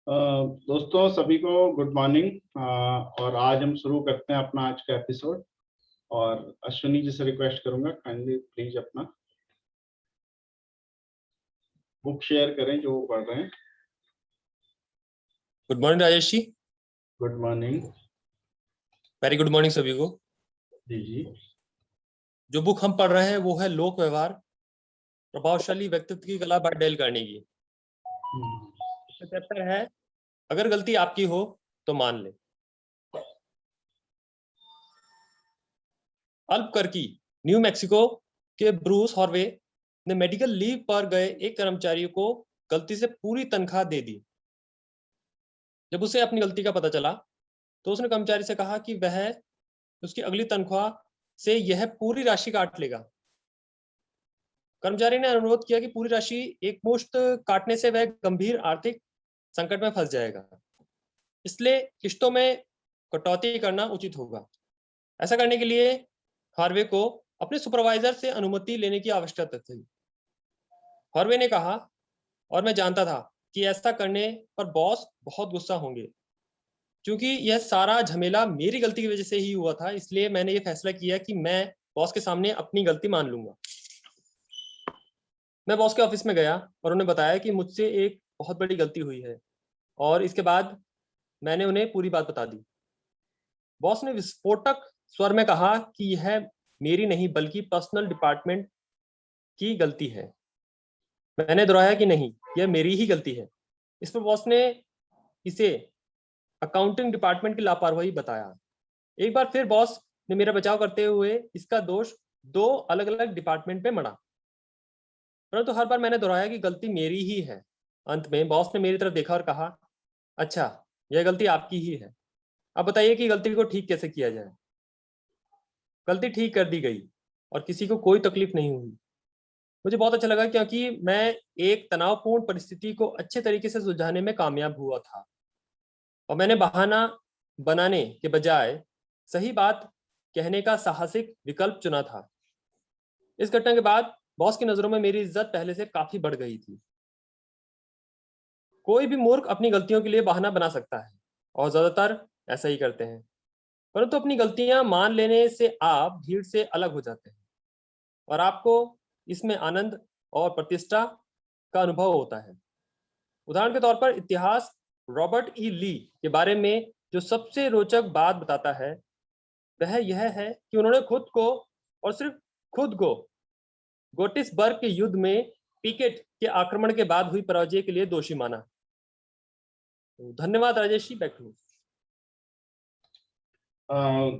दोस्तों सभी को गुड मॉर्निंग। और आज हम शुरू करते हैं अपना आज का एपिसोड। और अश्विनी जी से रिक्वेस्ट करूंगा काइंडली प्लीज अपना बुक शेयर करें जो वो पढ़ रहे हैं। Good morning Rajesh ji. Good morning. Very good morning सभी को। जी जी। जो बुक हम पढ़ रहे हैं वो है लोक व्यवहार, प्रभावशाली व्यक्तित्व की कला बाय डेल कार्नेगी। इसका चैप्टर है अगर गलती आपकी हो तो मान ले। अल्बुकर्की, न्यू मैक्सिको के ब्रूस हॉर्वे ने मेडिकल लीव पर गए एक कर्मचारी को गलती से पूरी तनख्वाह दे दी। जब उसे अपनी गलती का पता चला तो उसने कर्मचारी से कहा कि वह उसकी अगली तनख्वाह से यह पूरी राशि काट लेगा। कर्मचारी ने अनुरोध किया कि पूरी राशि एक मुश्त काटने से वह गंभीर आर्थिक संकट में फंस जाएगा, इसलिए किश्तों में कटौती करना उचित होगा। ऐसा करने के लिए हार्वे को अपने सुपरवाइजर से अनुमति लेने की आवश्यकता थी। हार्वे ने कहा, और मैं जानता था कि ऐसा करने पर बॉस बहुत गुस्सा होंगे। क्योंकि यह सारा झमेला मेरी गलती की वजह से ही हुआ था, इसलिए मैंने ये फैसला किया कि मैं बॉस के सामने अपनी गलती मान लूंगा। मैं बॉस के ऑफिस में गया और उन्हें बताया कि मुझसे एक बहुत बड़ी गलती हुई है, और इसके बाद मैंने उन्हें पूरी बात बता दी। बॉस ने विस्फोटक स्वर में कहा कि यह मेरी नहीं बल्कि पर्सनल डिपार्टमेंट की गलती है। मैंने दोहराया कि नहीं, यह मेरी ही गलती है। इस पर बॉस ने इसे अकाउंटिंग डिपार्टमेंट की लापरवाही बताया। एक बार फिर बॉस ने मेरा बचाव करते हुए इसका दोष दो अलग अलग डिपार्टमेंट पे मढ़ा, परंतु हर बार मैंने दोहराया कि गलती मेरी ही है। अंत में बॉस ने मेरी तरफ देखा और कहा, अच्छा, यह गलती आपकी ही है। अब बताइए कि गलती को ठीक कैसे किया जाए। गलती ठीक कर दी गई और किसी को कोई तकलीफ नहीं हुई। मुझे बहुत अच्छा लगा क्योंकि मैं एक तनावपूर्ण परिस्थिति को अच्छे तरीके से सुलझाने में कामयाब हुआ था, और मैंने बहाना बनाने के बजाय सही बात कहने का साहसिक विकल्प चुना था। इस घटना के बाद बॉस की नजरों में मेरी इज्जत पहले से काफी बढ़ गई थी। कोई भी मूर्ख अपनी गलतियों के लिए बहाना बना सकता है, और ज्यादातर ऐसा ही करते हैं, परंतु अपनी गलतियां मान लेने से आप भीड़ से अलग हो जाते हैं और आपको इसमें आनंद और प्रतिष्ठा का अनुभव होता है। उदाहरण के तौर पर इतिहास रॉबर्ट ई ली के बारे में जो सबसे रोचक बात बताता है वह यह है कि उन्होंने खुद को, और सिर्फ खुद को, गोटिसबर्ग के युद्ध में पिकेट के आक्रमण के बाद हुई पराजय के लिए दोषी माना। तो धन्यवाद Rajesh ji, back to you.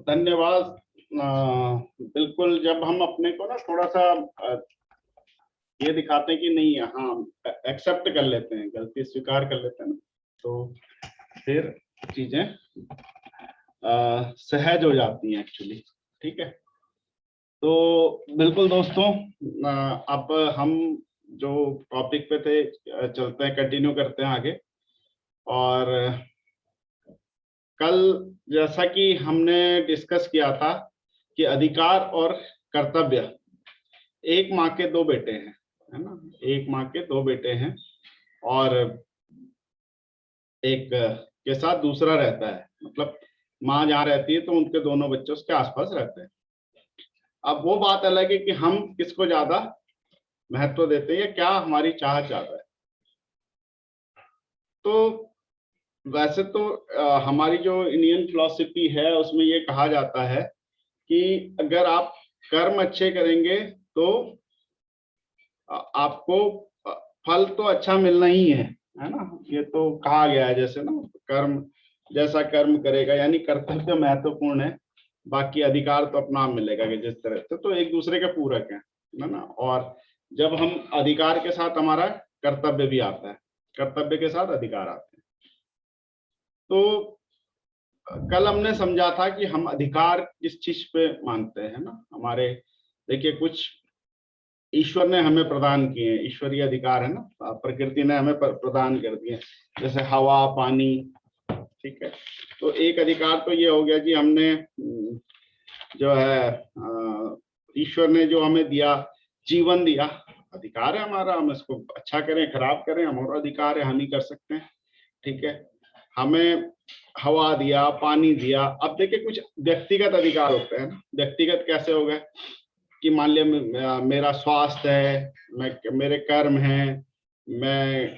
धन्यवाद। बिल्कुल, जब हम अपने को ना थोड़ा सा ये दिखाते हैं कि नहीं, हाँ एक्सेप्ट कर लेते हैं, गलती स्वीकार कर लेते हैं ना, तो फिर चीजें सहज हो जाती हैं एक्चुअली। ठीक है, तो बिल्कुल दोस्तों, अब हम जो टॉपिक पे थे चलते हैं, कंटिन्यू करते हैं आगे। और कल जैसा कि हमने डिस्कस किया था कि अधिकार और कर्तव्य, एक माँ के दो बेटे हैं, है ना, एक माँ के दो बेटे हैं, और एक के साथ दूसरा रहता है, मतलब माँ जहाँ रहती है तो उनके दोनों बच्चे उसके आसपास रहते हैं। अब वो बात अलग है कि हम किसको ज्यादा महत्व देते हैं या क्या हमारी चाह ज्यादा है। तो वैसे तो हमारी जो इंडियन फिलॉसफी है उसमें ये कहा जाता है कि अगर आप कर्म अच्छे करेंगे तो आपको फल तो अच्छा मिलना ही है ना। ये तो कहा गया है, जैसे ना कर्म जैसा कर्म करेगा, यानी कर्तव्य महत्वपूर्ण है, बाकी अधिकार तो अपना आप मिलेगा कि जिस तरह से, तो एक दूसरे के पूरक है ना। और जब हम अधिकार के साथ हमारा कर्तव्य भी आता है, कर्तव्य के साथ अधिकार आते हैं। तो कल हमने समझा था कि हम अधिकार किस चीज पे मानते हैं ना। हमारे देखिए, कुछ ईश्वर ने हमें प्रदान किए हैं, ईश्वरीय अधिकार है ना, प्रकृति ने हमें प्रदान कर दिए, जैसे हवा, पानी। ठीक है, तो एक अधिकार तो ये हो गया कि हमने जो है ईश्वर ने जो हमें दिया, जीवन दिया, अधिकार है हमारा, हम इसको अच्छा करें खराब करें, हमारा अधिकार है, हम ही कर सकते हैं। ठीक है, हमें हवा दिया, पानी दिया। अब देखिए कुछ व्यक्तिगत अधिकार होते हैं ना। व्यक्तिगत कैसे हो गए कि मान लिया मेरा स्वास्थ्य है, मेरे कर्म हैं, मैं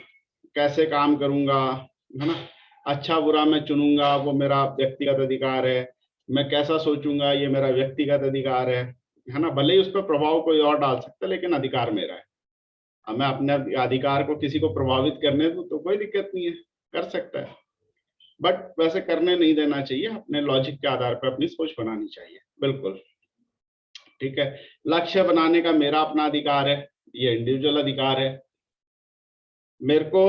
कैसे काम करूंगा, है ना, अच्छा बुरा मैं चुनूंगा, वो मेरा व्यक्तिगत अधिकार है। मैं कैसा सोचूंगा, ये मेरा व्यक्तिगत अधिकार है ना। भले ही उस पर प्रभाव कोई और डाल सकता है, लेकिन अधिकार मेरा है। अब मैं अपने अधिकार को किसी को प्रभावित करने दूं तो कोई दिक्कत नहीं है, कर सकता है, बट वैसे करने नहीं देना चाहिए। अपने लॉजिक के आधार पर अपनी सोच बनानी चाहिए, बिल्कुल। ठीक है, लक्ष्य बनाने का मेरा अपना अधिकार है, ये इंडिविजुअल अधिकार है। मेरे को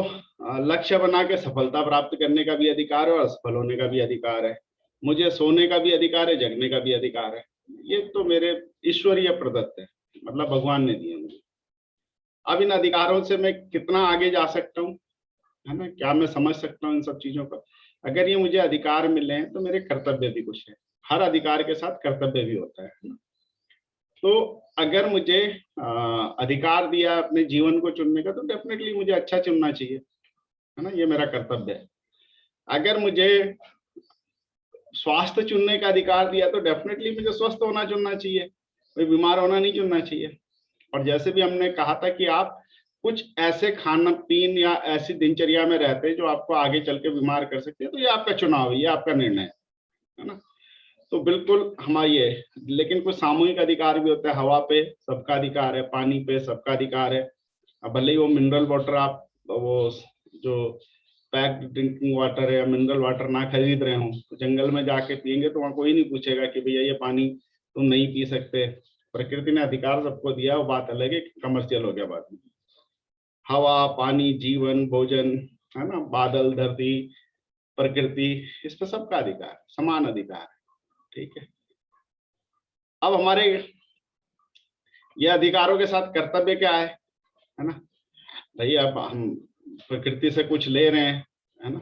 लक्ष्य बना के सफलता प्राप्त करने का भी अधिकार है और असफल होने का भी अधिकार है। मुझे सोने का भी अधिकार है, जगने का भी अधिकार है। ये तो मेरे ईश्वरीय प्रदत्त है, मतलब भगवान ने दिए मुझे। अब इन अधिकारों से मैं कितना आगे जा सकता हूँ, है ना, क्या मैं समझ सकता हूँ इन सब चीजों का। अगर ये मुझे अधिकार मिले हैं तो मेरे कर्तव्य भी कुछ है। हर अधिकार के साथ कर्तव्य भी होता है ना। तो अगर मुझे अधिकार दिया अपने जीवन को चुनने का, तो डेफिनेटली मुझे अच्छा चुनना चाहिए, है ना, ये मेरा कर्तव्य है। अगर मुझे स्वास्थ्य चुनने का अधिकार दिया तो डेफिनेटली मुझे स्वस्थ होना चुनना चाहिए, कोई बीमार होना नहीं चुनना चाहिए। और जैसे भी हमने कहा था कि आप कुछ ऐसे खाना पीन या ऐसी दिनचर्या में रहते हैं जो आपको आगे चल के बीमार कर सकते हैं, तो ये आपका चुनाव है, ये आपका निर्णय है ना। तो बिल्कुल हमारा ये, लेकिन कुछ सामूहिक अधिकार भी होता है। हवा पे सबका अधिकार है, पानी पे सबका अधिकार है। अब भले ही वो मिनरल वाटर आप वो जो पैक्ड ड्रिंकिंग वाटर है या मिनरल वाटर ना खरीद रहे हो, तो जंगल में जाके पियेंगे तो वहाँ कोई नहीं पूछेगा कि भैया ये पानी तुम नहीं पी सकते। प्रकृति ने अधिकार सबको दिया, वो बात अलग है, कमर्शियल हो गया बात में। हवा, पानी, जीवन, भोजन, है ना, बादल, धरती, प्रकृति, इस पर सबका अधिकार, समान अधिकार है। ठीक है, अब हमारे ये अधिकारों के साथ कर्तव्य क्या है ना। भाई अब हम प्रकृति से कुछ ले रहे हैं, है ना,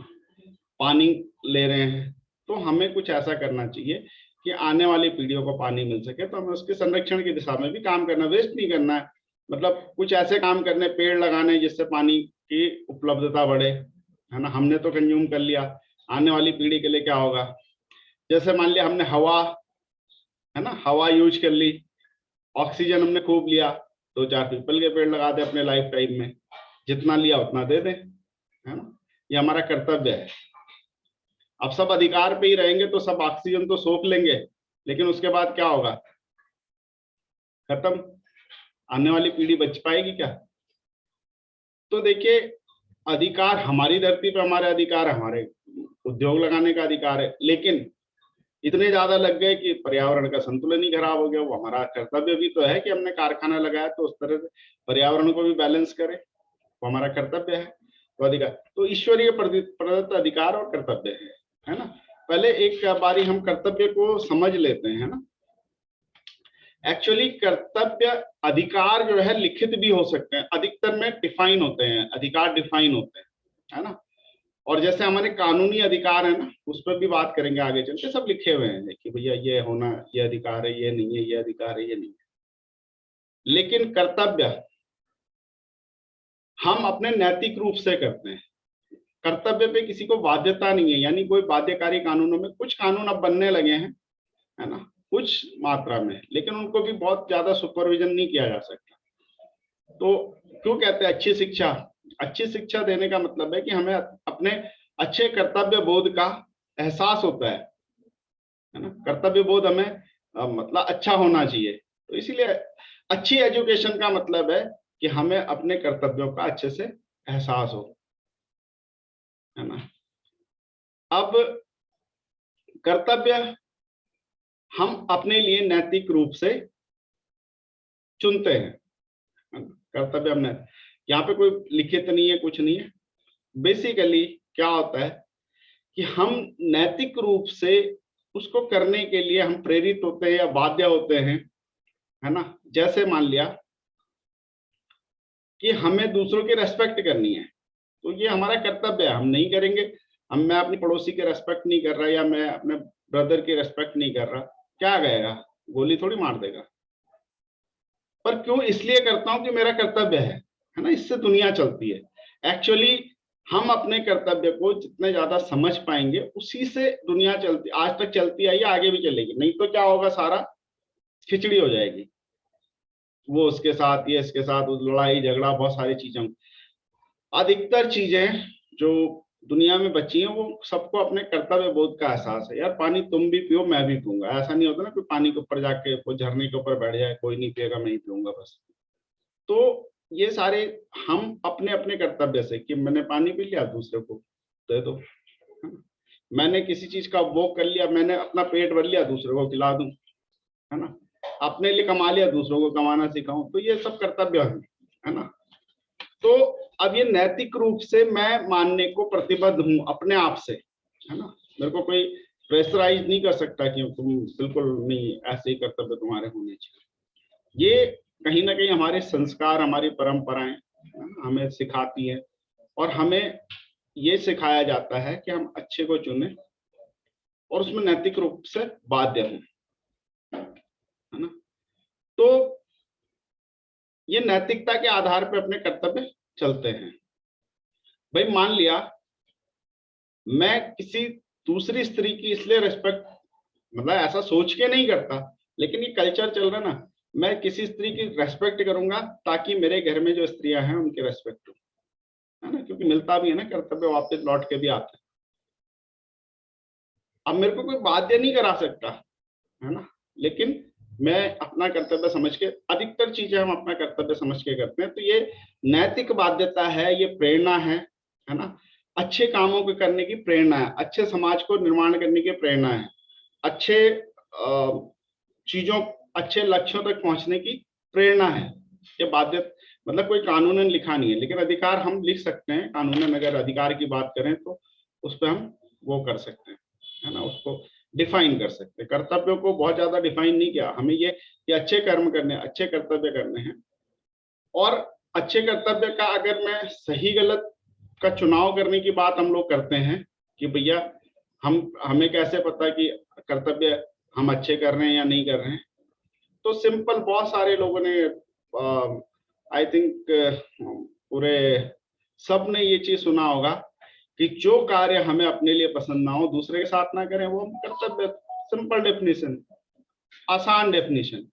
पानी ले रहे हैं, तो हमें कुछ ऐसा करना चाहिए कि आने वाली पीढ़ियों को पानी मिल सके। तो हमें उसके संरक्षण की दिशा में भी काम करना, वेस्ट नहीं करना है। मतलब कुछ ऐसे काम करने, पेड़ लगाने जिससे पानी की उपलब्धता बढ़े, है ना। हमने तो कंज्यूम कर लिया, आने वाली पीढ़ी के लिए क्या होगा। जैसे मान लिया हमने हवा, है ना, हवा यूज कर ली, ऑक्सीजन हमने खूब लिया, 2-4 पीपल के पेड़ लगा दे अपने लाइफ टाइम में, जितना लिया उतना दे दें, है ना। ये हमारा कर्तव्य है। अब सब अधिकार पे ही रहेंगे तो सब ऑक्सीजन तो सोख लेंगे, लेकिन उसके बाद क्या होगा, खत्म, आने वाली पीढ़ी बच पाएगी क्या। तो देखिए, अधिकार हमारी धरती पे, हमारे अधिकार, हमारे उद्योग लगाने का अधिकार है, लेकिन इतने ज्यादा लग गए कि पर्यावरण का संतुलन ही खराब हो गया। वो हमारा कर्तव्य भी तो है कि हमने कारखाना लगाया तो उस तरह से पर्यावरण को भी बैलेंस करें, वो हमारा कर्तव्य है। तो अधिकार तो ईश्वरीय प्रदत्त अधिकार और कर्तव्य है ना। पहले एक बारी हम कर्तव्य को समझ लेते हैं, है ना। एक्चुअली कर्तव्य, अधिकार जो है लिखित भी हो सकते हैं, अधिकतर में डिफाइन होते हैं, अधिकार डिफाइन होते हैं, है ना। और जैसे हमारे कानूनी अधिकार है ना, उस पर भी बात करेंगे आगे चल के, सब लिखे हुए हैं कि भैया ये होना, ये अधिकार है, ये नहीं है, ये अधिकार है, ये नहीं है। लेकिन कर्तव्य हम अपने नैतिक रूप से करते हैं। कर्तव्य पे किसी को बाध्यता नहीं है, यानी कोई बाध्यकारी कानूनों में, कुछ कानून अब बनने लगे हैं, है ना, कुछ मात्रा में, लेकिन उनको भी बहुत ज्यादा सुपरविजन नहीं किया जा सकता। तो क्यों कहते हैं अच्छी शिक्षा। अच्छी शिक्षा देने का मतलब है कि हमें अपने अच्छे कर्तव्य बोध का एहसास होता है ना। कर्तव्य बोध हमें मतलब अच्छा होना चाहिए। तो इसीलिए अच्छी एजुकेशन का मतलब है कि हमें अपने कर्तव्यों का अच्छे से एहसास हो, है ना। अब कर्तव्य हम अपने लिए नैतिक रूप से चुनते हैं। कर्तव्य हमने, यहाँ पे कोई लिखित नहीं है, कुछ नहीं है। बेसिकली क्या होता है कि हम नैतिक रूप से उसको करने के लिए हम प्रेरित होते हैं या बाध्य होते हैं, है ना। जैसे मान लिया कि हमें दूसरों की रेस्पेक्ट करनी है, तो ये हमारा कर्तव्य है, हम नहीं करेंगे। मैं अपनी पड़ोसी के रेस्पेक्ट नहीं कर रहा, या मैं अपने ब्रदर की रेस्पेक्ट नहीं कर रहा, क्या गएगा, गोली थोड़ी मार देगा। पर क्यों, इसलिए करता हूं कि मेरा कर्तव्य है ना, इससे दुनिया चलती है। एक्चुअली हम अपने कर्तव्य को जितने ज्यादा समझ पाएंगे उसी से दुनिया चलती, आज तक चलती आई है, आगे भी चलेगी। नहीं तो क्या होगा, सारा खिचड़ी हो जाएगी, वो उसके साथ, ये इसके साथ, लड़ाई झगड़ा, बहुत सारी चीजें। अधिकतर चीजें जो दुनिया में बची हैं वो सबको अपने कर्तव्य बोध का एहसास है। यार पानी तुम भी पियो, मैं भी पीऊंगा, ऐसा नहीं होता ना, कोई पानी के ऊपर जाके कोई झरने के ऊपर बैठ जाए, कोई नहीं पिएगा मैं ही पीऊंगा बस। तो ये सारे हम अपने अपने कर्तव्य से, कि मैंने पानी पी लिया दूसरे को दे दो, मैंने किसी चीज का उपभोग कर लिया, मैंने अपना पेट भर लिया दूसरे को खिला दूं, है ना, अपने लिए कमा लिया दूसरों को कमाना सिखाऊं, तो ये सब कर्तव्य है ना। तो अब ये नैतिक रूप से मैं मानने को प्रतिबद्ध हूं अपने आप से, है ना। मेरे को कोई प्रेशराइज नहीं कर सकता कि तुम बिल्कुल नहीं, ऐसे ही कर्तव्य तुम्हारे होने चाहिए। ये कहीं ना कहीं हमारे संस्कार, हमारी परंपराएं हमें सिखाती है, और हमें ये सिखाया जाता है कि हम अच्छे को चुने और उसमें नैतिक रूप से बाध्य हों, है ना। तो ये नैतिकता के आधार पर अपने कर्तव्य चलते हैं। भाई मान लिया मैं किसी दूसरी स्त्री की इसलिए रिस्पेक्ट, मतलब ऐसा सोच के नहीं करता, लेकिन ये कल्चर चल रहा है ना, मैं किसी स्त्री की रेस्पेक्ट करूंगा ताकि मेरे घर में जो स्त्रियां हैं उनकी रेस्पेक्ट हो, है ना, क्योंकि मिलता भी है ना, कर्तव्य वापस लौट के भी आता है। अब मेरे को कोई बाध्य नहीं करा सकता, है ना, लेकिन मैं अपना कर्तव्य समझ के, अधिकतर चीजें हम अपना कर्तव्य समझ के करते हैं। तो ये नैतिक बाध्यता है, ये प्रेरणा है ना, अच्छे कामों को करने की प्रेरणा है, अच्छे समाज को निर्माण करने की प्रेरणा है, अच्छे चीजों, अच्छे लक्ष्यों तक पहुंचने की प्रेरणा है। ये बाध्य मतलब कोई कानूनन लिखा नहीं है, लेकिन अधिकार हम लिख सकते हैं कानूनन। अगर अधिकार की बात करें तो उस पर हम वो कर सकते हैं, है ना, उसको डिफाइन कर सकते हैं। कर्तव्यों को बहुत ज्यादा डिफाइन नहीं किया, हमें ये अच्छे कर्म करने, अच्छे कर्तव्य करने हैं। और अच्छे कर्तव्य का अगर मैं सही गलत का चुनाव करने की बात हम लोग करते हैं कि भैया हमें कैसे पता कि कर्तव्य हम अच्छे कर रहे हैं या नहीं कर रहे हैं, तो सिंपल, बहुत सारे लोगों ने, आई थिंक पूरे सब ने ये चीज सुना होगा कि जो कार्य हमें अपने लिए पसंद ना हो, दूसरे के साथ ना करें, वो हम कर्तव्य। सिंपल डेफिनेशन, आसान डेफिनेशन,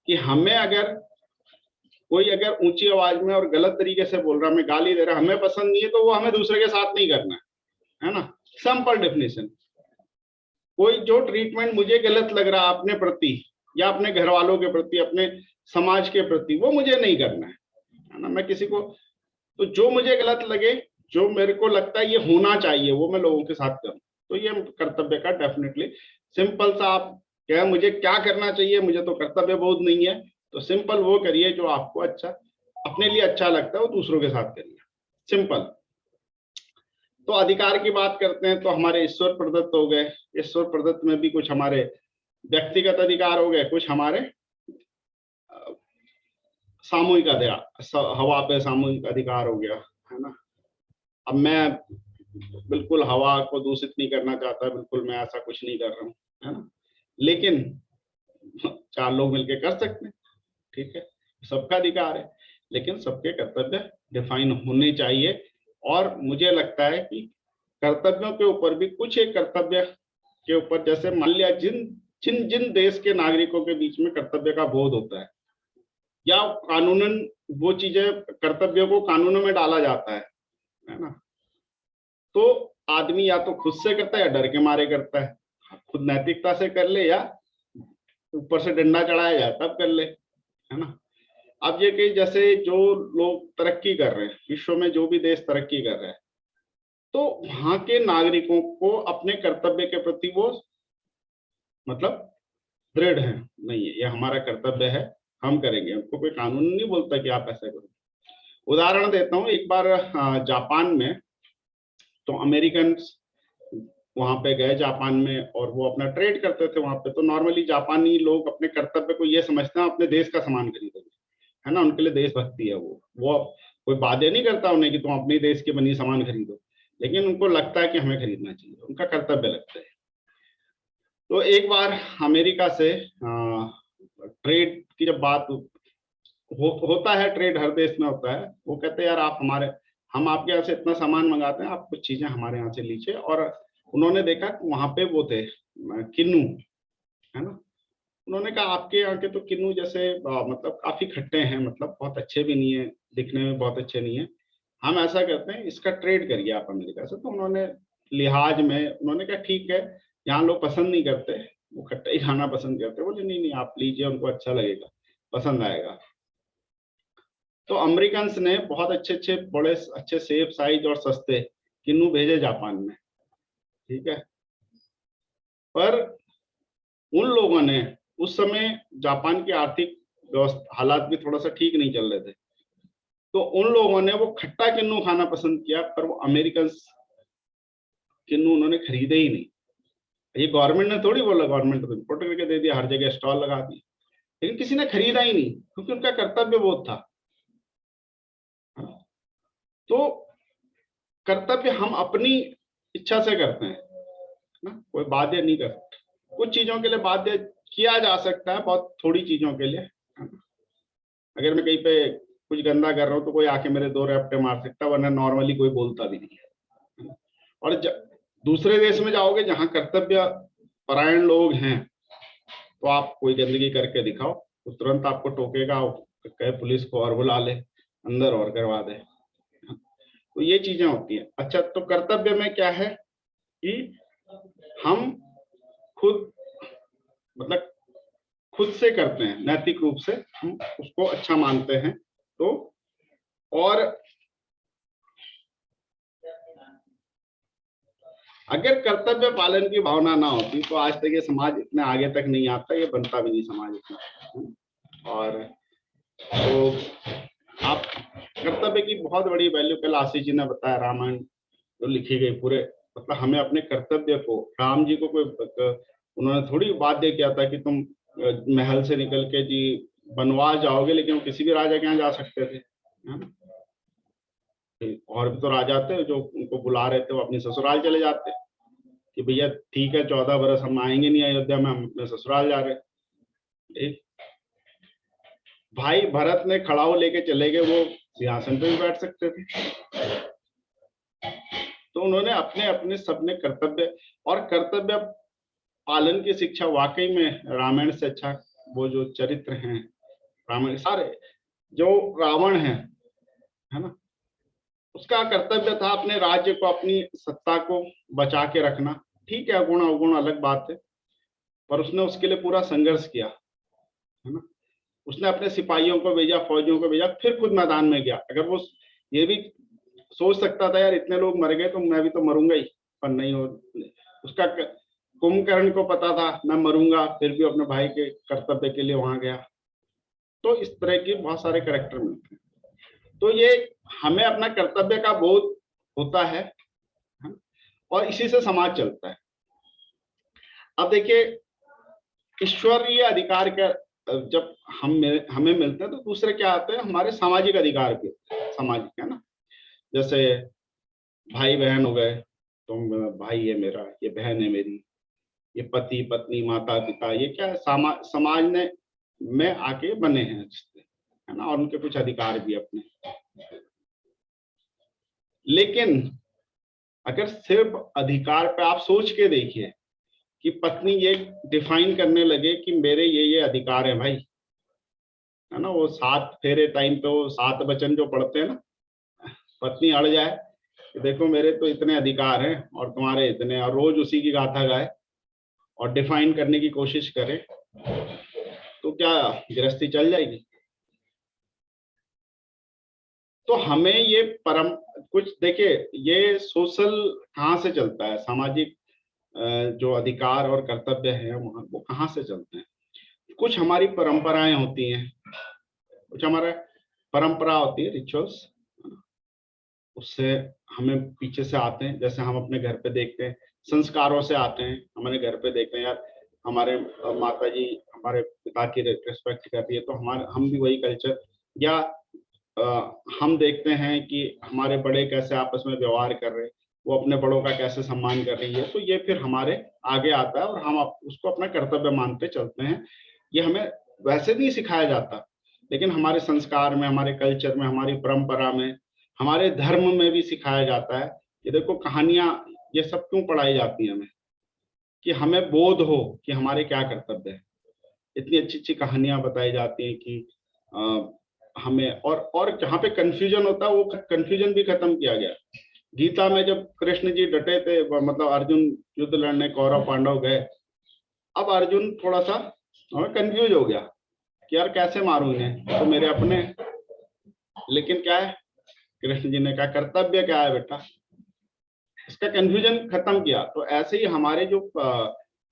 कि हमें अगर कोई अगर ऊंची आवाज में और गलत तरीके से बोल रहा, हमें गाली दे रहा, हमें पसंद नहीं है, तो वो हमें दूसरे के साथ नहीं करना है ना। Simple definition. कोई जो ट्रीटमेंट मुझे गलत लग रहा अपने प्रति या अपने घर वालों के प्रति, अपने समाज के प्रति, वो मुझे नहीं करना है ना। मैं किसी को, तो जो मुझे गलत लगे, जो मेरे को लगता है ये होना चाहिए, वो मैं लोगों के साथ करूं। तो ये कर्तव्य का डेफिनेटली सिंपल सा, आप क्या मुझे क्या करना चाहिए, मुझे तो कर्तव्य बोध नहीं है, तो सिंपल वो करिए जो आपको अच्छा, अपने लिए अच्छा लगता है, वो दूसरों के साथ करिए, सिंपल। तो अधिकार की बात करते हैं तो हमारे ईश्वर प्रदत्त हो गए। ईश्वर प्रदत्त में भी कुछ हमारे व्यक्तिगत अधिकार हो गए, कुछ हमारे सामूहिक अधिकार, हवा पे सामूहिक अधिकार हो गया, है ना। अब मैं बिल्कुल हवा को दूषित नहीं करना चाहता, बिल्कुल मैं ऐसा कुछ नहीं कर रहा हूँ, है ना, लेकिन 4 लोग मिलके कर सकते हैं, ठीक है, सबका अधिकार है, लेकिन सबके कर्तव्य डिफाइन होने चाहिए। और मुझे लगता है कि कर्तव्यों के ऊपर भी कुछ एक कर्तव्य के ऊपर, जैसे मान लिया जिन जिन जिन देश के नागरिकों के बीच में कर्तव्य का बोध होता है, या कानूनन वो चीजें, कर्तव्यों को कानूनों में डाला जाता है ना, तो आदमी या तो खुद से करता है या डर के मारे करता है। खुद नैतिकता से कर ले या ऊपर से डंडा चढ़ाया जाए तब कर ले, है ना। अब ये कि जैसे जो लोग तरक्की कर रहे हैं विश्व में, जो भी देश तरक्की कर रहे हैं, तो वहां के नागरिकों को अपने कर्तव्य के प्रति वो मतलब दृढ़ है, नहीं है, ये हमारा कर्तव्य है, हम करेंगे, हमको कोई कानून नहीं बोलता कि आप ऐसा करो। उदाहरण देता हूँ, एक बार जापान में, तो अमेरिकन वहां पे गए जापान में, और वो अपना ट्रेड करते थे वहां पे। तो नॉर्मली जापानी लोग अपने कर्तव्य को ये समझते हैं अपने देश का सामान खरीदेंगे, है ना, उनके लिए देशभक्ति है वो कोई बाध्य नहीं करता उन्हें कि तुम अपने देश के बनी सामान खरीदो, लेकिन उनको लगता है कि हमें खरीदना चाहिए, उनका कर्तव्य लगता है। तो एक बार अमेरिका से ट्रेड की जब बात होता है, ट्रेड हर देश में होता है, वो कहते हैं यार आप हम आपके यहाँ से इतना सामान मंगाते हैं, आप कुछ चीजें हमारे यहाँ से लीजिए। और उन्होंने देखा वहां पे वो थे किन्नू, है ना, उन्होंने कहा आपके यहाँ के तो किन्नू जैसे मतलब काफी खट्टे हैं, मतलब बहुत अच्छे भी नहीं है, दिखने में बहुत अच्छे नहीं है, हम ऐसा करते हैं इसका ट्रेड करिए आप अमेरिका से। तो उन्होंने लिहाज में उन्होंने कहा ठीक है, यहाँ लोग पसंद नहीं करते, वो खट्टा ही खाना पसंद करते, बोले नहीं नहीं आप लीजिए, उनको अच्छा लगेगा, पसंद आएगा। तो अमेरिकन ने बहुत अच्छे अच्छे बड़े अच्छे सेफ साइज और सस्ते किन्नू भेजे जापान में, ठीक है। पर उन लोगों ने उस समय जापान की आर्थिक व्यवस्था हालात भी थोड़ा सा ठीक नहीं चल रहे थे, तो उन लोगों ने वो खट्टा किन्नू खाना पसंद किया, पर वो अमेरिकन किन्नू उन्होंने खरीदे ही नहीं। ये गवर्नमेंट ने थोड़ी बोला, गवर्नमेंट तो इम्पोर्ट करके दे दिया, हर जगह स्टॉल लगा दी, लेकिन किसी ने खरीदा ही नहीं, क्योंकि उनका कर्तव्य बहुत था। तो कर्तव्य हम अपनी इच्छा से करते हैं ना, कोई बाध्य नहीं करता। कुछ चीजों के लिए बाध्य किया जा सकता है, बहुत थोड़ी चीजों के लिए। अगर मैं कहीं पे कुछ गंदा कर रहा हूँ तो कोई आके मेरे 2 रैपटे मार सकता है, वरना नॉर्मली कोई बोलता भी नहीं है। और दूसरे देश में जाओगे जहाँ कर्तव्य परायण लोग हैं, तो आप कोई गंदगी करके दिखाओ तो तुरंत आपको टोकेगा, कहे पुलिस को और बुला ले, अंदर और करवा दे। तो ये चीजें होती हैं। अच्छा, तो कर्तव्य में क्या है कि हम खुद मतलब खुद से करते हैं, नैतिक रूप से हम उसको अच्छा मानते हैं। तो और अगर कर्तव्य पालन की भावना ना होती तो आज तक ये समाज इतने आगे तक नहीं आता, ये बनता भी नहीं समाज इतना। और तो आप कर्तव्य की बहुत बड़ी वैल्यू कल आशीष जी ने बताया, रामायण जो लिखी गई पूरे, मतलब हमें अपने कर्तव्य को, राम जी को कोई उन्होंने थोड़ी बाध्य किया था कि तुम महल से निकल के जी वनवास जाओगे, लेकिन वो किसी भी राजा के यहाँ जा सकते थे, है ना। और भी तो राजा थे जो उनको बुला रहे थे, वो अपने ससुराल चले जाते कि भैया ठीक है 14 बरस हम आएंगे नहीं अयोध्या में, हम अपने ससुराल जा रहे। एक भाई भरत ने खड़ाऊ लेके चले गए, वो सिंहासन पे भी बैठ सकते थे। तो उन्होंने अपने अपने सबने कर्तव्य और कर्तव्य पालन की शिक्षा वाकई में रामायण से अच्छा, वो जो चरित्र हैं रामायण सारे, जो रावण है ना, उसका कर्तव्य था अपने राज्य को, अपनी सत्ता को बचा के रखना। ठीक है, अगुण अवगुण अलग बात है, पर उसने उसके लिए पूरा संघर्ष किया, है ना। उसने अपने सिपाहियों को भेजा, फौजियों को भेजा, फिर खुद मैदान में गया। अगर वो ये भी सोच सकता था यार इतने लोग मर गए तो मैं भी तो मरूंगा ही, पर नहीं हो, उसका कुंभकर्ण को पता था मैं मरूंगा, फिर भी अपने भाई के कर्तव्य के लिए वहां गया। तो इस तरह के बहुत सारे कैरेक्टर मिलते हैं। तो ये हमें अपना कर्तव्य का बोध होता है और इसी से समाज चलता है। अब देखिए, ईश्वरीय अधिकार का जब हमें मिलते हैं तो दूसरे क्या आते हैं, हमारे सामाजिक अधिकार भी होते हैं, सामाजिक, है ना। जैसे भाई बहन हो गए, तो भाई है मेरा, ये बहन है मेरी, ये पति पत्नी माता पिता, ये क्या है, समाज ने में आके बने हैं रिश्ते, है ना, और उनके कुछ अधिकार भी अपने। लेकिन अगर सिर्फ अधिकार पे आप सोच के देखिए कि पत्नी ये डिफाइन करने लगे कि मेरे ये अधिकार है भाई, है ना, वो 7 फेरे टाइम पे वो 7 वचन जो पढ़ते हैं ना, पत्नी अड़ जाए कि देखो मेरे तो इतने अधिकार हैं और तुम्हारे इतने, और रोज उसी की गाथा गाए और डिफाइन करने की कोशिश करे, तो क्या गृहस्थी चल जाएगी। तो हमें ये कुछ देखिए, ये सोशल कहाँ से चलता है, सामाजिक जो अधिकार और कर्तव्य है वहां, वो कहाँ से चलते हैं। कुछ हमारी परंपराएं होती हैं, कुछ हमारा परंपरा होती है, रिचुअल्स, उससे हमें पीछे से आते हैं। जैसे हम अपने घर पे देखते हैं, संस्कारों से आते हैं, हमारे घर पे देखते हैं यार हमारे माता जी हमारे पिता की रिस्पेक्ट करती है, तो हम भी वही कल्चर, या हम देखते हैं कि हमारे बड़े कैसे आपस में व्यवहार कर रहे हैं, वो अपने बड़ों का कैसे सम्मान कर रही है, तो ये फिर हमारे आगे आता है और हम उसको अपना कर्तव्य मानते चलते हैं। ये हमें वैसे नहीं सिखाया जाता, लेकिन हमारे संस्कार में, हमारे कल्चर में, हमारी परंपरा में हमारे धर्म में भी सिखाया जाता है कि देखो कहानियां ये सब क्यों पढ़ाई जाती है हमें, कि हमें बोध हो कि हमारे क्या कर्तव्य है। इतनी अच्छी अच्छी कहानियां बताई जाती हैं कि हमें, और जहाँ पे कंफ्यूजन होता है वो कंफ्यूजन भी खत्म किया गया। गीता में जब कृष्ण जी डटे थे, मतलब अर्जुन युद्ध लड़ने कौरव पांडव गए, अब अर्जुन थोड़ा सा कंफ्यूज हो गया कि यार कैसे मारूं इन्हें, तो मेरे अपने, लेकिन क्या है, कृष्ण जी ने कहा कर्तव्य क्या है बेटा, इसका कंफ्यूजन खत्म किया। तो ऐसे ही हमारे जो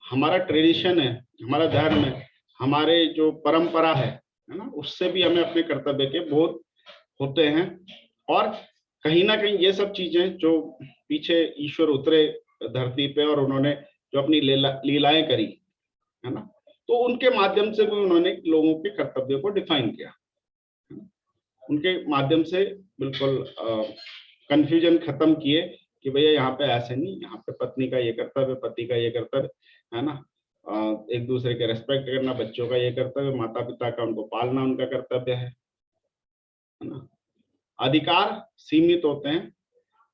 हमारा ट्रेडिशन है, हमारा धर्म है, हमारे जो परंपरा है ना, उससे भी हमें अपने कर्तव्य के बोध होते हैं। और कहीं ना कहीं ये सब चीजें जो पीछे ईश्वर उतरे धरती पे और उन्होंने जो अपनी लीलाएं करी है ना, तो उनके माध्यम से भी उन्होंने लोगों के कर्तव्य को डिफाइन किया, उनके माध्यम से बिल्कुल कंफ्यूजन खत्म किए कि भैया यहाँ पे ऐसे नहीं, यहाँ पे पत्नी का ये कर्तव्य, पति का ये कर्तव्य है ना, एक दूसरे के रेस्पेक्ट करना, बच्चों का ये कर्तव्य, माता पिता का उनको पालना उनका कर्तव्य है ना। अधिकार सीमित होते हैं,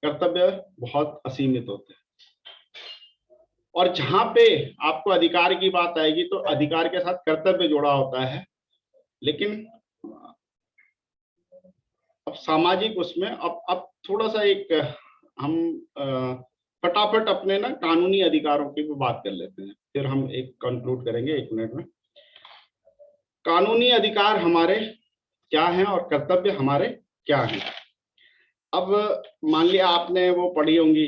कर्तव्य बहुत असीमित होते हैं। और जहां पे आपको अधिकार की बात आएगी तो अधिकार के साथ कर्तव्य जुड़ा होता है, लेकिन अब सामाजिक उसमें अब थोड़ा सा एक हम फटाफट अपने ना कानूनी अधिकारों की भी बात कर लेते हैं, फिर हम एक कंक्लूड करेंगे 1 मिनट में। कानूनी अधिकार हमारे क्या हैं और कर्तव्य हमारे क्या हैं। अब मान लिया आपने वो पढ़ी होंगी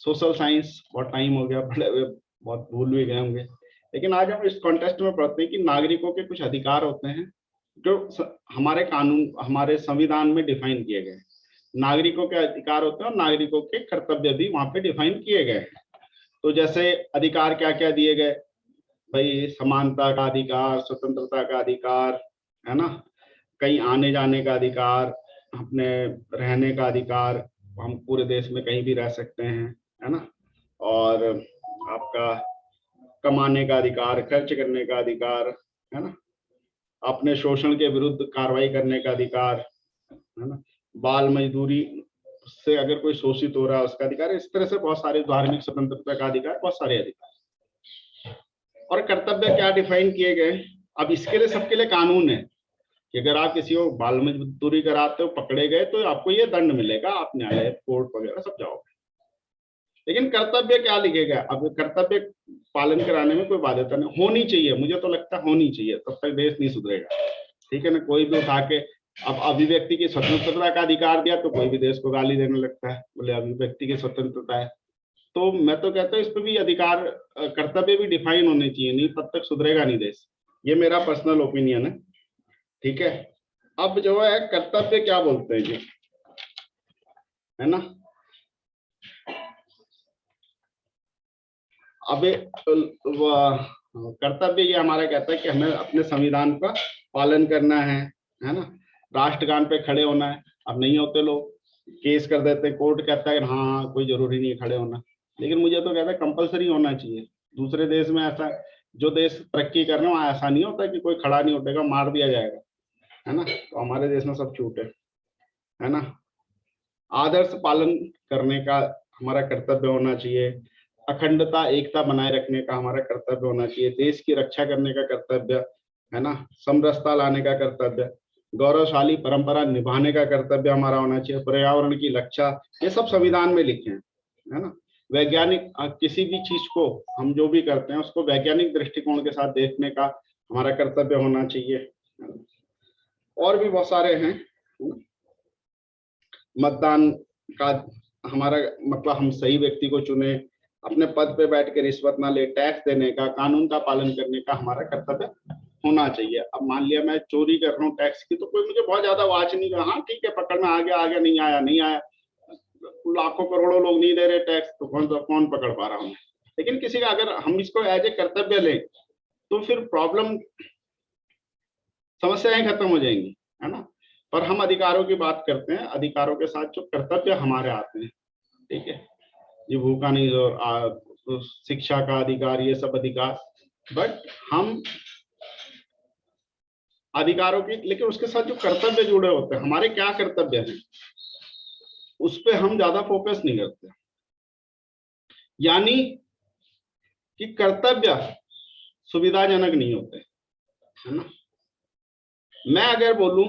सोशल साइंस, बहुत टाइम हो गया पढ़े हुए, बहुत भूल भी गए होंगे, लेकिन आज हम इस कॉन्टेक्स्ट में पढ़ते हैं कि नागरिकों के कुछ अधिकार होते हैं जो हमारे कानून, हमारे संविधान में डिफाइन किए गए। नागरिकों के अधिकार होते हैं और नागरिकों के कर्तव्य भी वहां पे डिफाइन किए गए हैं। तो जैसे अधिकार क्या क्या दिए गए भाई, समानता का अधिकार, स्वतंत्रता का अधिकार है ना, कहीं आने जाने का अधिकार, अपने रहने का अधिकार, हम पूरे देश में कहीं भी रह सकते हैं है ना, और आपका कमाने का अधिकार, खर्च करने का अधिकार है ना, अपने शोषण के विरुद्ध कार्रवाई करने का अधिकार है ना, बाल मजदूरी से अगर कोई शोषित हो रहा है उसका अधिकार, इस तरह से बहुत सारे, धार्मिक स्वतंत्रता का अधिकार, बहुत सारे अधिकार। और कर्तव्य क्या डिफाइन किए गए, अब इसके लिए सबके लिए कानून है कि अगर आप किसी को बाल मजदूरी कराते हो, पकड़े गए, तो आपको ये दंड मिलेगा, आप न्यायालय, कोर्ट वगैरह सब जाओगे। लेकिन कर्तव्य क्या लिखेगा, अब कर्तव्य पालन कराने में कोई बाध्यता नहीं होनी चाहिए, मुझे तो लगता है होनी चाहिए, तब तक देश नहीं सुधरेगा, ठीक है ना। कोई भी उठा के अब अभिव्यक्ति की स्वतंत्रता का अधिकार दिया तो कोई भी देश को गाली देने लगता है, बोले अभिव्यक्ति की स्वतंत्रता है। तो मैं तो कहता हूँ इस पर भी अधिकार, कर्तव्य भी डिफाइन होने चाहिए, नहीं तब तक सुधरेगा नहीं देश। ये मेरा पर्सनल ओपिनियन है, ठीक है। अब जो है कर्तव्य क्या बोलते हैं जी, है ना, अब कर्तव्य ये हमारा कहता है कि हमें अपने संविधान का पालन करना है ना, राष्ट्रगान पे खड़े होना है। अब नहीं होते लोग, केस कर देते हैं, कोर्ट कहता है हाँ कोई जरूरी नहीं है खड़े होना, लेकिन मुझे तो कहता है कंपलसरी होना चाहिए। दूसरे देश में ऐसा, जो देश तरक्की कर रहे हैं वहाँ ऐसा नहीं होता कि कोई खड़ा नहीं उठेगा, मार दिया जाएगा, है ना। तो हमारे देश में सब छूट है ना। आदर्श पालन करने का हमारा कर्तव्य होना चाहिए, अखंडता एकता बनाए रखने का हमारा कर्तव्य होना चाहिए, देश की रक्षा करने का कर्तव्य है ना, समरसता लाने का कर्तव्य, गौरवशाली परंपरा निभाने का कर्तव्य हमारा होना चाहिए, पर्यावरण की रक्षा, ये सब संविधान में लिखे हैं, है ना। वैज्ञानिक, किसी भी चीज को हम जो भी करते हैं उसको वैज्ञानिक दृष्टिकोण के साथ देखने का हमारा कर्तव्य होना चाहिए। और भी बहुत सारे हैं, मतदान का हमारा मतलब हम सही व्यक्ति को चुने, अपने पद पे बैठ के रिश्वत ना ले, टैक्स देने का, कानून का पालन करने का हमारा कर्तव्य होना चाहिए। अब मान लिया मैं चोरी कर रहा हूँ टैक्स की, तो कोई मुझे बहुत ज्यादा वाच नहीं कर, हाँ ठीक है पकड़ में आ गया, नहीं आया नहीं आया, लाखों करोड़ों लोग नहीं दे रहे टैक्स, तो कौन पकड़ पा रहा हूँ। लेकिन किसी का, अगर हम इसको एज ए कर्तव्य लें तो फिर प्रॉब्लम, समस्याएं खत्म हो जाएंगी, है ना। पर हम अधिकारों की बात करते हैं, अधिकारों के साथ जो कर्तव्य हमारे आते हैं, ठीक है, ये भूखा नहीं, तो शिक्षा का अधिकार, ये सब अधिकार, बट हम अधिकारों की, लेकिन उसके साथ जो कर्तव्य जुड़े होते हैं, हमारे क्या कर्तव्य हैं, उस पर हम ज्यादा फोकस नहीं करते। यानी कि कर्तव्य सुविधाजनक नहीं होते, है ना। मैं अगर बोलूं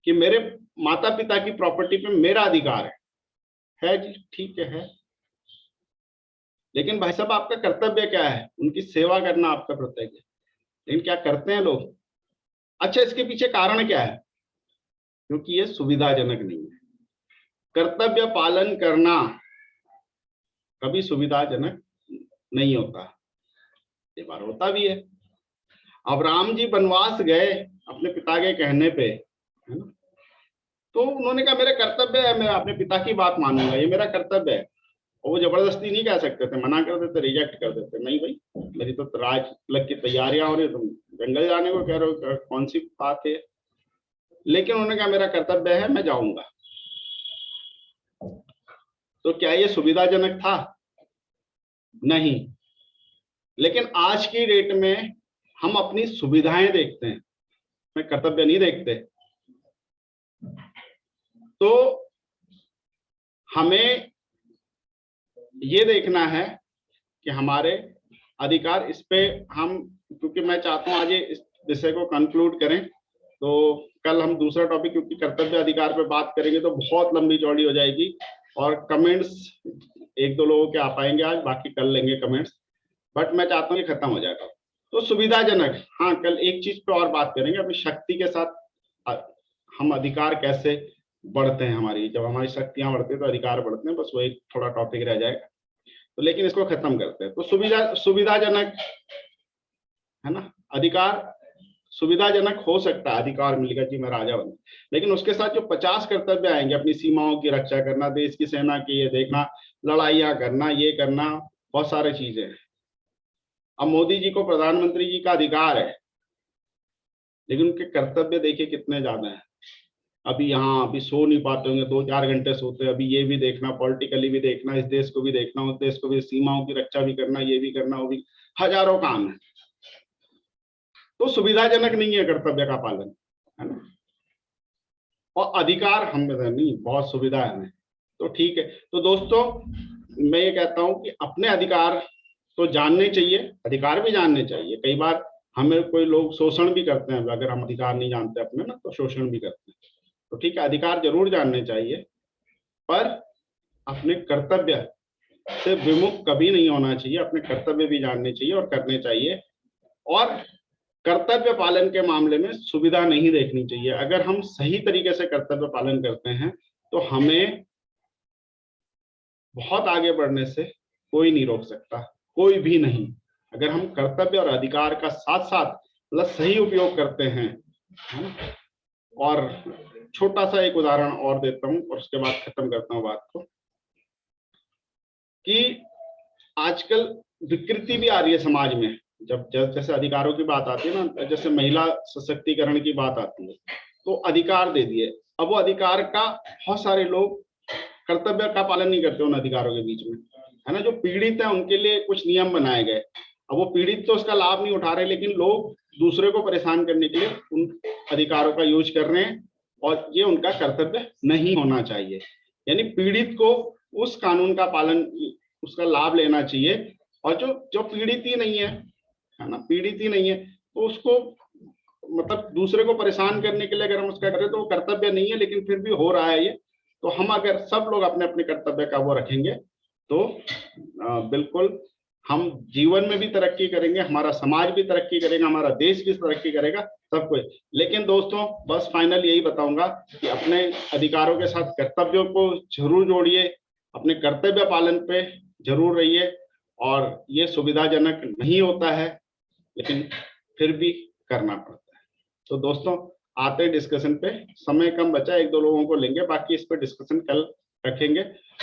कि मेरे माता पिता की प्रॉपर्टी पे मेरा अधिकार है जी, ठीक है, लेकिन भाई साहब आपका कर्तव्य क्या है, उनकी सेवा करना आपका कर्तव्य है। लेकिन क्या करते हैं लोग? अच्छा, इसके पीछे कारण क्या है? क्योंकि ये सुविधाजनक नहीं है। कर्तव्य पालन करना कभी सुविधाजनक नहीं होता, कई बार होता भी है। अब राम जी वनवास गए अपने पिता के कहने पे, है ना, तो उन्होंने कहा मेरा कर्तव्य है, मैं अपने पिता की बात मानूंगा, ये मेरा कर्तव्य है। और वो जबरदस्ती नहीं कह सकते थे, मना कर देते, रिजेक्ट कर देते, नहीं भाई मेरी तो राज तिलक की तैयारियां हो रही, तुम जंगल जाने को कह रहे हो, कौन सी बात है। लेकिन उन्होंने कहा मेरा कर्तव्य है, मैं जाऊंगा। तो क्या ये सुविधाजनक था? नहीं। लेकिन आज की डेट में हम अपनी सुविधाएं देखते हैं, मैं कर्तव्य नहीं देखते। तो हमें ये देखना है कि हमारे अधिकार, इस पे हम, क्योंकि मैं चाहता हूं आज इस विषय को कंक्लूड करें, तो कल हम दूसरा टॉपिक, क्योंकि कर्तव्य अधिकार पे बात करेंगे तो बहुत लंबी चौड़ी हो जाएगी, और कमेंट्स एक दो लोगों के आ पाएंगे आज, बाकी कर लेंगे कमेंट्स, बट मैं चाहता हूँ कि खत्म हो जाएगा। तो सुविधाजनक, हाँ कल एक चीज पे और बात करेंगे, अपनी शक्ति के साथ हम अधिकार कैसे बढ़ते हैं, हमारी जब हमारी शक्तियां बढ़ती है तो अधिकार बढ़ते हैं, बस वो एक थोड़ा टॉपिक रह जाएगा। तो लेकिन इसको खत्म करते हैं। तो सुविधाजनक है ना, अधिकार सुविधाजनक हो सकता है, अधिकार मिलेगा जी मैं राजा बनूं, लेकिन उसके साथ जो 50 कर्तव्य आएंगे, अपनी सीमाओं की रक्षा करना, देश की सेना की ये देखना, लड़ाइयां करना, ये करना, बहुत सारी चीजें हैं। अब मोदी जी को प्रधानमंत्री जी का अधिकार है, लेकिन उनके कर्तव्य देखिए कितने ज्यादा है। अभी यहाँ अभी सो नहीं पाते होंगे, 2-4 घंटे सोते हैं, अभी ये भी देखना, पॉलिटिकली भी देखना, इस देश को भी देखना, उस देश को भी, सीमाओं की रक्षा भी करना, ये भी करना, वो भी, हजारों काम है। तो सुविधाजनक नहीं है कर्तव्य का पालन, है ना। और अधिकार हम नहीं, बहुत सुविधा है हमें, तो ठीक है। तो दोस्तों मैं ये कहता हूं कि अपने अधिकार तो जानने चाहिए, अधिकार भी जानने चाहिए। कई बार हमें कोई लोग शोषण भी करते हैं, अगर हम अधिकार नहीं जानते अपने ना, तो शोषण भी करते हैं। तो ठीक है, अधिकार जरूर जानने चाहिए, पर अपने कर्तव्य से विमुख कभी नहीं होना चाहिए। अपने कर्तव्य भी जानने चाहिए और करने चाहिए, और कर्तव्य पालन के मामले में सुविधा नहीं देखनी चाहिए। अगर हम सही तरीके से कर्तव्य पालन करते हैं तो हमें बहुत आगे बढ़ने से कोई नहीं रोक सकता, कोई भी नहीं। अगर हम कर्तव्य और अधिकार का साथ साथ मतलब सही उपयोग करते हैं, है ना। और छोटा सा एक उदाहरण और देता हूं और उसके बाद खत्म करता हूं बात को, कि आजकल विकृति भी आ रही है समाज में। जब जैसे अधिकारों की बात आती है ना, जैसे महिला सशक्तिकरण की बात आती है, तो अधिकार दे दिए, अब वो अधिकार का बहुत सारे लोग कर्तव्य का पालन नहीं करते उन अधिकारों के बीच में, है ना। जो पीड़ित है उनके लिए कुछ नियम बनाए गए, अब वो पीड़ित तो उसका लाभ नहीं उठा रहे, लेकिन लोग दूसरे को परेशान करने के लिए उन अधिकारों का यूज कर रहे हैं, और ये उनका कर्तव्य नहीं होना चाहिए। यानी पीड़ित को उस कानून का पालन, उसका लाभ लेना चाहिए, और जो जो पीड़ित ही नहीं है ना, पीड़ित ही नहीं है, तो उसको मतलब दूसरे को परेशान करने के लिए अगर हम उसका करें तो वो कर्तव्य नहीं है, लेकिन फिर भी हो रहा है ये। तो हम अगर सब लोग अपने अपने कर्तव्य का वो रखेंगे तो बिल्कुल हम जीवन में भी तरक्की करेंगे, हमारा समाज भी तरक्की करेगा, हमारा देश भी तरक्की करेगा, सब कुछ। लेकिन दोस्तों बस फाइनल यही बताऊंगा कि अपने अधिकारों के साथ कर्तव्यों को जरूर जोड़िए, अपने कर्तव्य पालन पे जरूर रहिए। और ये सुविधाजनक नहीं होता है, लेकिन फिर भी करना पड़ता है। तो दोस्तों आते हैं डिस्कशन पे, समय कम बचा, एक दो लोगों को लेंगे, बाकी इस पे डिस्कशन कल रखेंगे।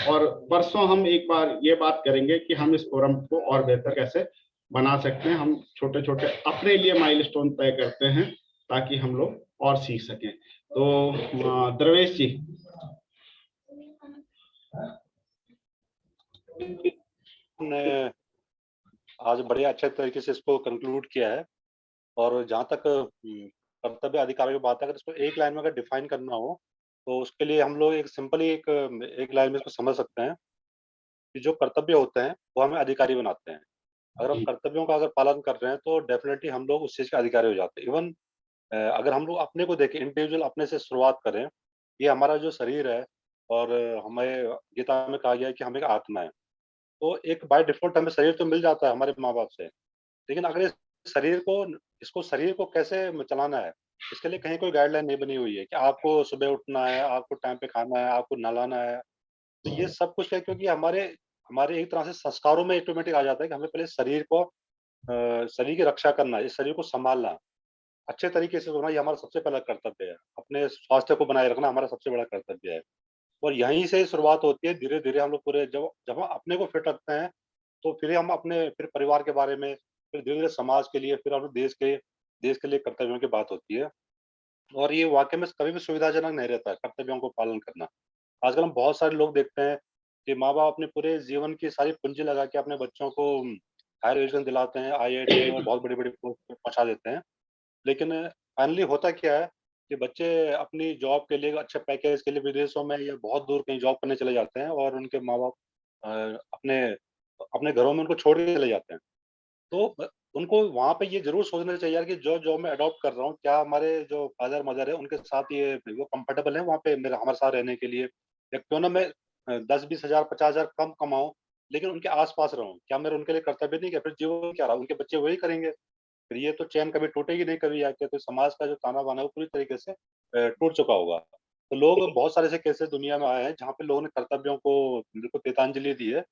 और परसों हम एक बार ये बात करेंगे कि हम इस फोरम को और बेहतर कैसे बना सकते हैं। हम छोटे छोटे अपने लिए माइलस्टोन तय करते हैं ताकि हम लोग और सीख सकें। तो द्रवेश जी, ने आज बड़े अच्छे तरीके से इसको कंक्लूड किया है। और जहाँ तक कर्तव्य अधिकारों की बात है, अगर इसको एक लाइन में अगर डिफाइन करना हो तो उसके लिए हम लोग एक सिंपली एक लाइन में इसको समझ सकते हैं कि जो कर्तव्य होते हैं वो हमें अधिकारी बनाते हैं। अगर हम कर्तव्यों का अगर पालन कर रहे हैं तो डेफिनेटली हम लोग उस चीज़ के अधिकारी हो जाते हैं। इवन अगर हम लोग अपने को देखें, इंडिविजुअल अपने से शुरुआत करें, ये हमारा जो शरीर है और हमें गीता में कहा गया है कि हम एक आत्मा है। तो एक बाय डिफ़ॉल्ट हमें शरीर तो मिल जाता है हमारे माँ-बाप से, लेकिन अगर इस शरीर को इसको शरीर को कैसे चलाना है, इसके लिए कहीं कोई गाइडलाइन नहीं बनी हुई है कि आपको सुबह उठना है, आपको टाइम पे खाना है, आपको नहलाना है। तो ये सब कुछ है क्योंकि हमारे हमारे एक तरह से संस्कारों में ऑटोमेटिक आ जाता है कि हमें पहले शरीर की रक्षा करना है, इस शरीर को सँभालना, अच्छे तरीके से होना, ये हमारा सबसे पहला कर्तव्य है। अपने स्वास्थ्य को बनाए रखना हमारा सबसे बड़ा कर्तव्य है। और यहीं से शुरुआत होती है, धीरे-धीरे हम लोग पूरे जब जब हम अपने को फिट रखते हैं, तो फिर हम अपने फिर परिवार के बारे में, फिर धीरे-धीरे समाज के लिए, फिर हम देश के लिए कर्तव्यों की बात होती है। और ये वाक़ई में कभी भी सुविधाजनक नहीं रहता है, कर्तव्यों को पालन करना। आजकल हम बहुत सारे लोग देखते हैं कि माँ-बाप अपने पूरे जीवन की सारी पूँजी लगा के अपने बच्चों को हायर एजुकेशन दिलाते हैं, आईआईटी और बहुत बड़ी-बड़ी पोस्ट पे पहुँचा देते हैं। लेकिन फाइनली होता क्या है कि बच्चे अपनी जॉब के लिए, अच्छे पैकेज के लिए विदेशों में या बहुत दूर कहीं जॉब करने चले जाते हैं और उनके माँ-बाप अ, अपने अपने घरों में उनको छोड़ के चले जाते हैं। तो उनको वहाँ पे ये ज़रूर सोचना चाहिए यार कि जो जॉब मैं अडॉप्ट कर रहा हूँ, क्या हमारे जो फादर-मदर है उनके साथ ये वो कंफर्टेबल है वहाँ पे मेरा हमारे साथ रहने के लिए? या क्यों ना मैं 10-20 हज़ार 50 हज़ार कम कमाऊँ, लेकिन उनके आस-पास रहूँ। क्या मेरा उनके लिए कर्तव्य नहीं क्या? फिर जीवन क्या रहा? उनके बच्चे वही करेंगे। फिर ये तो चैन कभी टूटेगी नहीं कभी आके, तो समाज का जो ताना-बाना है वो पूरी तरीके से टूट चुका होगा। तो लोग बहुत सारे ऐसे केसेस दुनिया में आए हैं जहाँ पे लोगों ने कर्तव्यों को बिल्कुल तिलांजलि दी है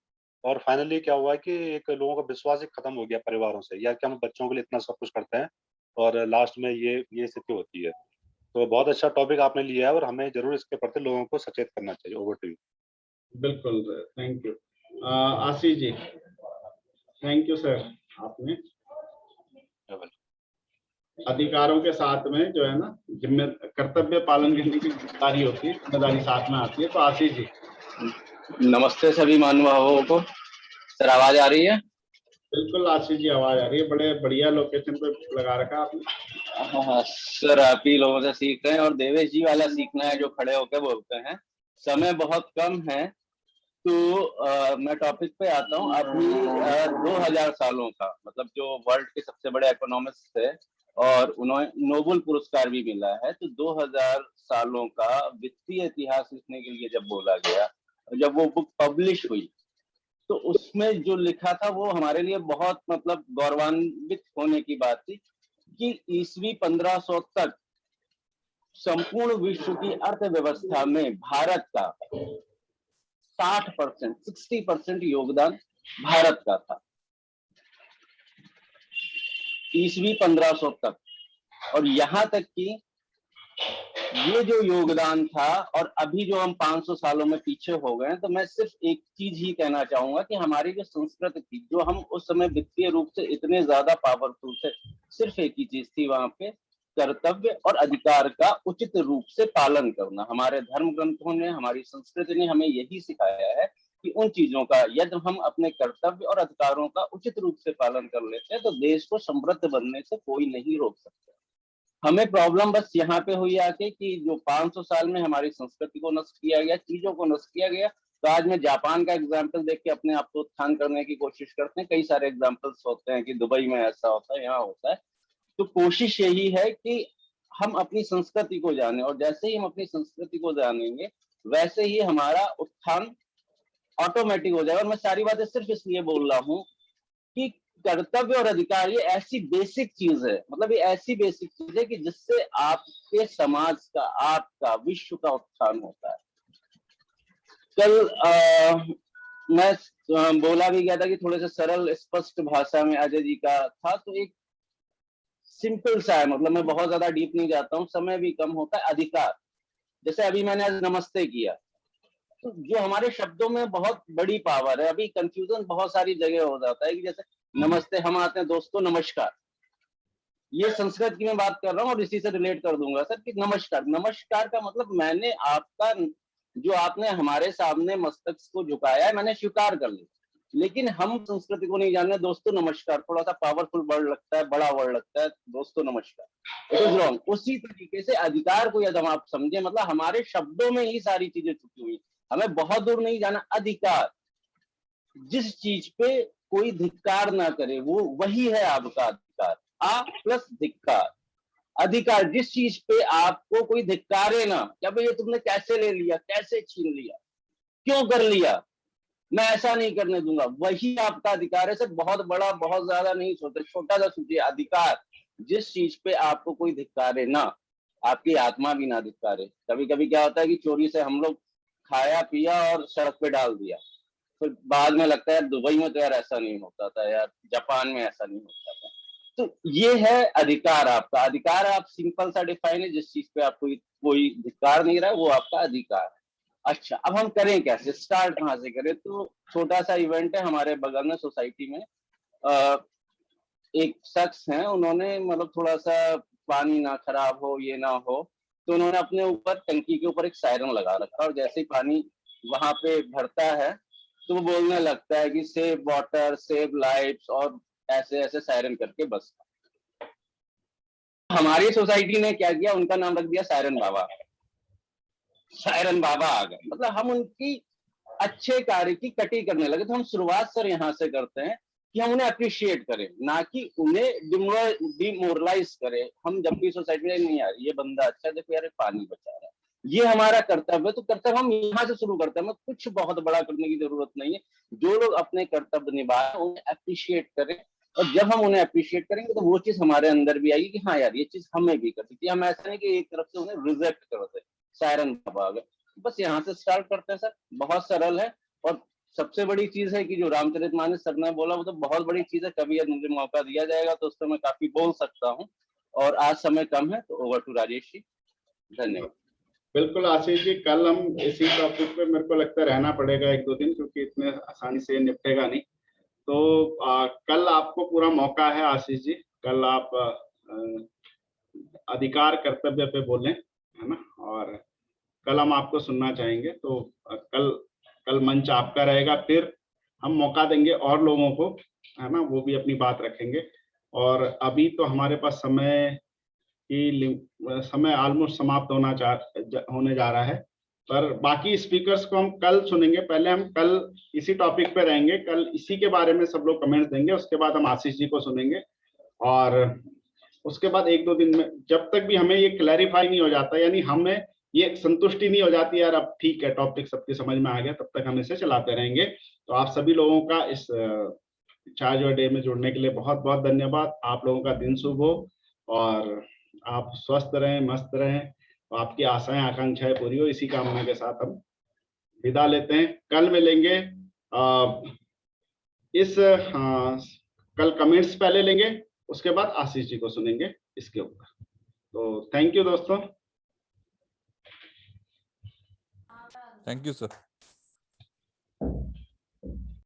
और फाइनली क्या हुआ है कि एक लोगों का विश्वास ही खत्म हो गया परिवारों से, या कि हम बच्चों के लिए इतना सब कुछ करते हैं और लास्ट में ये स्थिति होती है। तो बहुत अच्छा टॉपिक आपने लिया है और हमें ज़रूर इसके प्रति लोगों को सचेत करना चाहिए। ओवर टू बिल्कुल sir, thank you. Ashish ji, thank you sir. आपने यू। अधिकारों के साथ में जो है ना जिम्मे कर्तव्य पालन करने की जिम्मेदारी होती है, जिम्मेदारी साथ में आती है। तो आशीष जी, नमस्ते सभी महानुभावों को। सर आवाज आ रही है? बिल्कुल आशीष जी, आवाज आ रही है। बड़े बढ़िया लोकेशन पे लगा रखा आपने। हाँ सर, आप ही लोगों से सीख रहे हैं और देवेश जी वाला सीखना है जो खड़े होकर बोलते हैं। समय बहुत कम है तो मैं टॉपिक पे आता हूँ। अभी 2000 सालों का, मतलब जो वर्ल्ड के सबसे बड़े इकोनॉमिस्ट थे और उन्हें नोबेल पुरस्कार भी मिला है, तो 2000 सालों का वित्तीय इतिहास लिखने के लिए जब बोला गया, जब वो बुक पब्लिश हुई, तो उसमें जो लिखा था वो हमारे लिए बहुत मतलब गौरवान्वित होने की बात थी कि ईस्वी 1500 तक संपूर्ण विश्व की अर्थव्यवस्था में भारत का 60% योगदान भारत का था, ईस्वी 1500 तक। और यहाँ तक कि ये जो योगदान था, और अभी जो हम 500 सालों में पीछे हो गए हैं, तो मैं सिर्फ एक चीज ही कहना चाहूंगा कि हमारी जो संस्कृति थी, जो हम उस समय वित्तीय रूप से इतने ज्यादा पावरफुल थे, सिर्फ एक ही चीज थी वहां पे, कर्तव्य और अधिकार का उचित रूप से पालन करना। हमारे धर्म ग्रंथों ने, हमारी संस्कृति ने हमें यही सिखाया है कि उन चीजों का यदि हम अपने कर्तव्य और अधिकारों का उचित रूप से पालन कर लेते हैं तो देश को समृद्ध बनने से कोई नहीं रोक सकता। हमें प्रॉब्लम बस यहाँ पे हुई आके कि जो 500 साल में हमारी संस्कृति को नष्ट किया गया, चीजों को नष्ट किया गया। तो आज मैं जापान का एग्जाम्पल देख के अपने आप को उत्थान करने की कोशिश करते हैं। कई सारे एग्जाम्पल्स होते हैं कि दुबई में ऐसा होता है, यहाँ होता है। तो कोशिश यही है कि हम अपनी संस्कृति को जाने, और जैसे ही हम अपनी संस्कृति को जानेंगे वैसे ही हमारा उत्थान ऑटोमेटिक हो जाएगा। और मैं सारी बातें सिर्फ इसलिए बोल रहा हूँ कि कर्तव्य और अधिकार ये ऐसी बेसिक चीज है, मतलब ये ऐसी बेसिक चीज है कि जिससे आपके समाज का, आपका, विश्व का उत्थान होता है। कल मैं बोला भी गया था कि थोड़े से सरल स्पष्ट भाषा में अजय जी का था, तो एक सिंपल सा है, मतलब मैं बहुत ज्यादा डीप नहीं जाता हूँ, समय भी कम होता है। अधिकार, जैसे अभी मैंने आज नमस्ते किया, तो जो हमारे शब्दों में बहुत बड़ी पावर है। अभी कंफ्यूजन बहुत सारी जगह हो जाता है कि जैसे नमस्ते, हम आते हैं दोस्तों नमस्कार, ये संस्कृत की मैं बात कर रहा हूँ और इसी से रिलेट कर दूंगा सर कि नमस्कार, नमस्कार का मतलब मैंने आपका, जो आपने हमारे सामने मस्तक को झुकाया है, मैंने स्वीकार कर लिया। लेकिन हम संस्कृति को नहीं जान रहे। दोस्तों नमस्कार थोड़ा सा पावरफुल वर्ड लगता है, बड़ा वर्ड लगता है, दोस्तों नमस्कार, इट इज रॉन्ग। उसी तरीके से अधिकार को यदि हम आप समझे, मतलब हमारे शब्दों में ही सारी चीजें छुपी हुई, हमें बहुत दूर नहीं जाना। अधिकार, जिस चीज पे कोई धिक्कार ना करे वो वही है आपका अधिकार। आ प्लस धिक्कार, अधिकार जिस चीज पे आपको कोई धिक्कारे ना, क्या भाई ये तुमने कैसे ले लिया, कैसे छीन लिया, क्यों कर लिया, मैं ऐसा नहीं करने दूंगा, वही आपका अधिकार है। सिर्फ बहुत बड़ा बहुत ज्यादा नहीं सोचते, छोटा सा सोचिए। अधिकार जिस चीज पे आपको कोई धिक्कारे ना, आपकी आत्मा भी ना धिक्कारे। कभी कभी क्या होता है कि चोरी से हम लोग खाया पिया और सड़क पे डाल दिया, फिर बाद में लगता है दुबई में तो यार ऐसा नहीं होता था, यार जापान में ऐसा नहीं होता था। तो ये है अधिकार आपका। अधिकार आप सिंपल सा डिफाइन है, जिस चीज पे आपको कोई धिक्कार नहीं रहा है वो आपका अधिकार है। अच्छा, अब हम करें कैसे, स्टार्ट कहाँ से करें? तो छोटा सा इवेंट है हमारे बगल में सोसाइटी में। एक शख्स हैं, उन्होंने मतलब थोड़ा सा पानी ना खराब हो, ये ना हो, तो उन्होंने अपने ऊपर टंकी के ऊपर एक सायरन लगा रखा, और जैसे ही पानी वहां पे भरता है तो वो बोलने लगता है कि सेव वाटर, सेव लाइफ्स, और ऐसे ऐसे सायरन करके बस। हमारी सोसाइटी ने क्या किया, उनका नाम रख दिया सायरन बाबा। सायरन बाबा आ गए, मतलब हम उनकी अच्छे कार्य की कटी करने लगे। तो हम शुरुआत सर यहाँ से करते हैं कि हम उन्हें अप्रिशिएट करें, ना कि उन्हें डिमोरलाइज करें। हम जब भी सोसाइटी में, नहीं यार ये बंदा अच्छा है, देखो यार पानी बचा रहा है, ये हमारा कर्तव्य है, तो कर्तव्य हम यहाँ से शुरू करते हैं। हमें कुछ बहुत बड़ा करने की जरूरत नहीं है। जो लोग अपने कर्तव्य निभाएं उन्हें अप्रिशिएट करें, और जब हम उन्हें अप्रिशिएट करेंगे तो वो चीज हमारे अंदर भी आएगी कि हाँ यार ये चीज हमें भी करनी चाहिए। हम ऐसा नहीं कि एक तरफ से उन्हें रिजेक्ट कर दें। सायरन बाबा आ गए, बस यहाँ से स्टार्ट करते हैं सर, बहुत सरल है। और सबसे बड़ी चीज है कि जो रामचरितमानस सर ने बोला वो तो बहुत बड़ी चीज है। कभी यदि मुझे मौका दिया जाएगा तो उस पर मैं काफी बोल सकता हूँ, और आज समय कम है, तो ओवर टू राजेश जी, धन्यवाद। बिल्कुल आशीष जी, कल हम इसी टॉपिक पे मेरे को लगता है रहना पड़ेगा 1-2 दिन, क्योंकि इतने आसानी से निपटेगा नहीं। तो कल आपको पूरा मौका है आशीष जी, कल आप अधिकार कर्तव्य पे बोलें, है ना, और कल हम आपको सुनना चाहेंगे। तो कल मंच आपका रहेगा, फिर हम मौका देंगे और लोगों को, है ना, वो भी अपनी बात रखेंगे। और अभी तो हमारे पास समय ऑलमोस्ट समाप्त होने जा रहा है, पर बाकी स्पीकर्स को हम कल सुनेंगे। पहले हम कल इसी टॉपिक पे रहेंगे, कल इसी के बारे में सब लोग कमेंट्स देंगे, उसके बाद हम आशीष जी को सुनेंगे। और उसके बाद 1-2 दिन में, जब तक भी हमें ये क्लैरिफाई नहीं हो जाता, यानी हमें ये संतुष्टि नहीं हो जाती यार अब ठीक है टॉपिक सबके समझ में आ गया, तब तक हम इसे चलाते रहेंगे। तो आप सभी लोगों का इस चार्ज और डे में जुड़ने के लिए बहुत बहुत धन्यवाद। आप लोगों का दिन शुभ हो और आप स्वस्थ रहें, मस्त रहें, तो आपकी आशाएं आकांक्षाएं पूरी हो, इसी कामना के साथ हम विदा लेते हैं। कल मिलेंगे। कल कमेंट्स पहले लेंगे, उसके बाद आशीष जी को सुनेंगे इसके ऊपर। तो थैंक यू दोस्तों। Thank you sir.